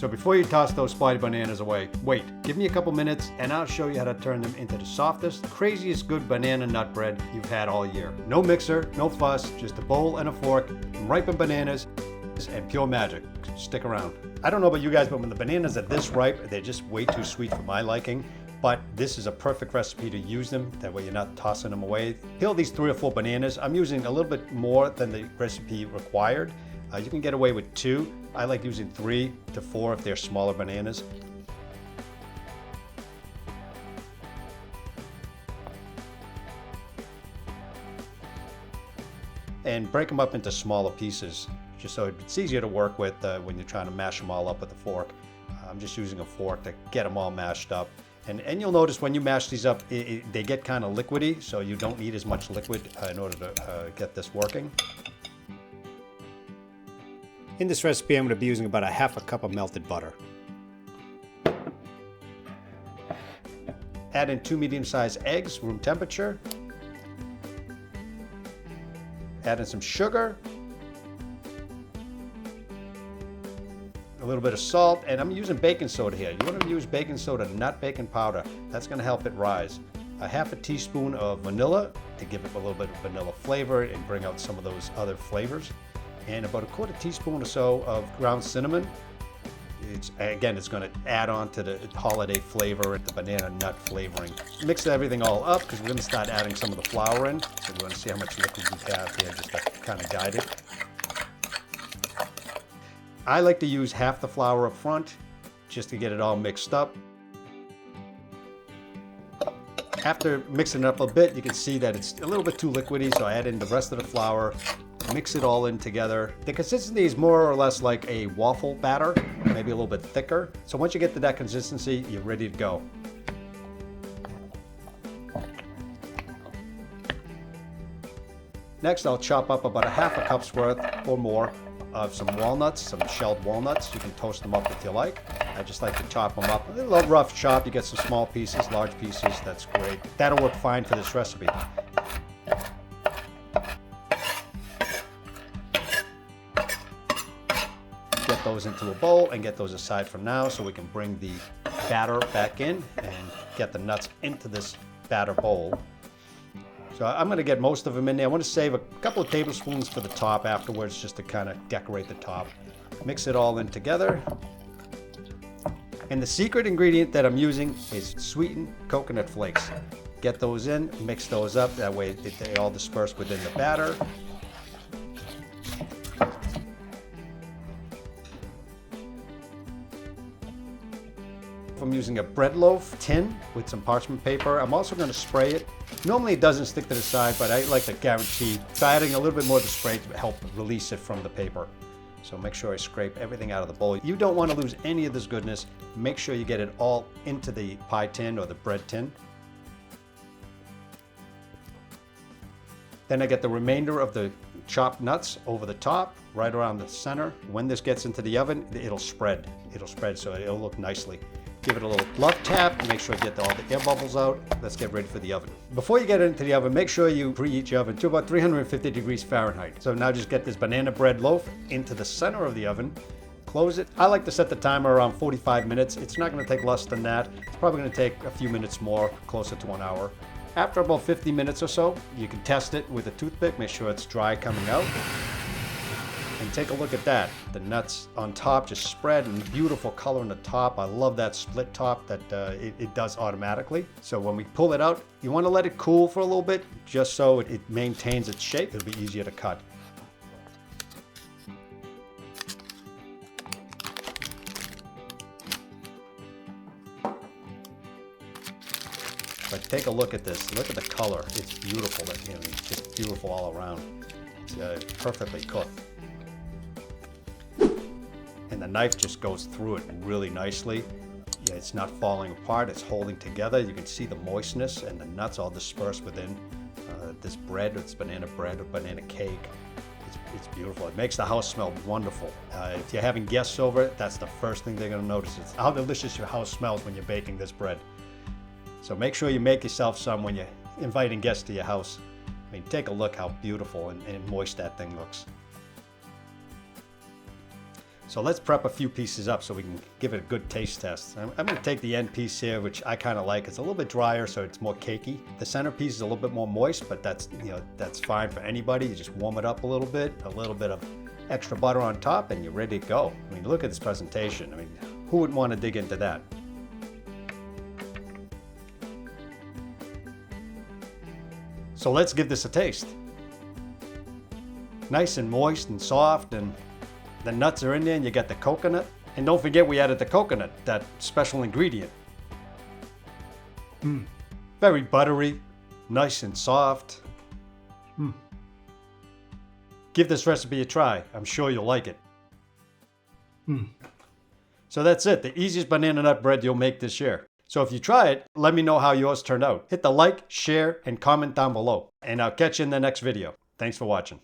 So before you toss those spotty bananas away, wait, give me a couple minutes and I'll show you how to turn them into the softest, craziest good banana nut bread you've had all year. No mixer, no fuss, just a bowl and a fork, ripened bananas, and pure magic. Stick around. I don't know about you guys, but when the bananas are this ripe, they're just way too sweet for my liking. But this is a perfect recipe to use them. That way you're not tossing them away. Peel these 3 or 4 bananas. I'm using a little bit more than the recipe required. You can get away with 2. I like using 3 to 4 if they're smaller bananas. And break them up into smaller pieces, just so it's easier to work with when you're trying to mash them all up with a fork. I'm just using a fork to get them all mashed up. And you'll notice when you mash these up, they get kind of liquidy, so you don't need as much liquid in order to get this working. In this recipe, I'm going to be using about a half a cup of melted butter. Add in 2 medium-sized eggs, room temperature. Add in some sugar. A little bit of salt, and I'm using baking soda here. You want to use baking soda, not baking powder. That's going to help it rise. A half a teaspoon of vanilla to give it a little bit of vanilla flavor and bring out some of those other flavors. And about a 1/4 teaspoon or so of ground cinnamon. It's going to add on to the holiday flavor and the banana nut flavoring. Mix everything all up because we're going to start adding some of the flour in. So we're going to see how much liquid we have here just to kind of guide it. I like to use half the flour up front just to get it all mixed up. After mixing it up a bit, you can see that it's a little bit too liquidy, so I add in the rest of the flour, mix it all in together. The consistency is more or less like a waffle batter, maybe a little bit thicker. So once you get to that consistency, you're ready to go. Next, I'll chop up about a half a cup's worth or more of some walnuts, some shelled walnuts. You can toast them up if you like. I just like to chop them up. A little rough chop. You get some small pieces, large pieces. That's great. That'll work fine for this recipe. Get those into a bowl and get those aside for now so we can bring the batter back in and get the nuts into this batter bowl. So I'm going to get most of them in there. I want to save a couple of tablespoons for the top afterwards just to kind of decorate the top. Mix it all in together. And the secret ingredient that I'm using is sweetened coconut flakes. Get those in, mix those up. That way they all disperse within the batter. I'm using a bread loaf tin with some parchment paper. I'm also going to spray it. Normally it doesn't stick to the side, but I like to guarantee by adding a little bit more of the spray to help release it from the paper. So make sure I scrape everything out of the bowl. You don't want to lose any of this goodness. Make sure you get it all into the pie tin or the bread tin. Then I get the remainder of the chopped nuts over the top, right around the center. When this gets into the oven, it'll spread. It'll spread so it'll look nicely. Give it a little glove tap and make sure you get all the air bubbles out. Let's get ready for the oven. Before you get it into the oven, make sure you preheat your oven to about 350 degrees Fahrenheit. So now just get this banana bread loaf into the center of the oven. Close it. I like to set the timer around 45 minutes. It's not going to take less than that. It's probably going to take a few minutes more, closer to 1 hour. After about 50 minutes or so, you can test it with a toothpick. Make sure it's dry coming out. And take a look at that. The nuts on top just spread and beautiful color on the top. I love that split top that it does automatically. So when we pull it out, you want to let it cool for a little bit just so it maintains its shape. It'll be easier to cut. But take a look at this. Look at the color. It's beautiful. It's just beautiful all around. It's perfectly cooked. And the knife just goes through it really nicely. Yeah, it's not falling apart, it's holding together. You can see the moistness and the nuts all dispersed within this bread. It's banana bread or banana cake. It's beautiful. It makes the house smell wonderful. If you're having guests over, that's the first thing they're gonna notice. It's how delicious your house smells when you're baking this bread. So make sure you make yourself some when you're inviting guests to your house. I mean, take a look how beautiful and moist that thing looks. So let's prep a few pieces up so we can give it a good taste test. I'm going to take the end piece here, which I kind of like. It's a little bit drier, so it's more cakey. The center piece is a little bit more moist, but that's fine for anybody. You just warm it up a little bit of extra butter on top, and you're ready to go. I mean, look at this presentation. I mean, who wouldn't want to dig into that? So let's give this a taste. Nice and moist and soft, and the nuts are in there, and you got the coconut. And don't forget we added the coconut, that special ingredient. Very buttery, nice and soft. Give this recipe a try. I'm sure you'll like it. So that's it, the easiest banana nut bread you'll make this year. So if you try it, let me know how yours turned out. Hit the like, share, and comment down below. And I'll catch you in the next video. Thanks for watching.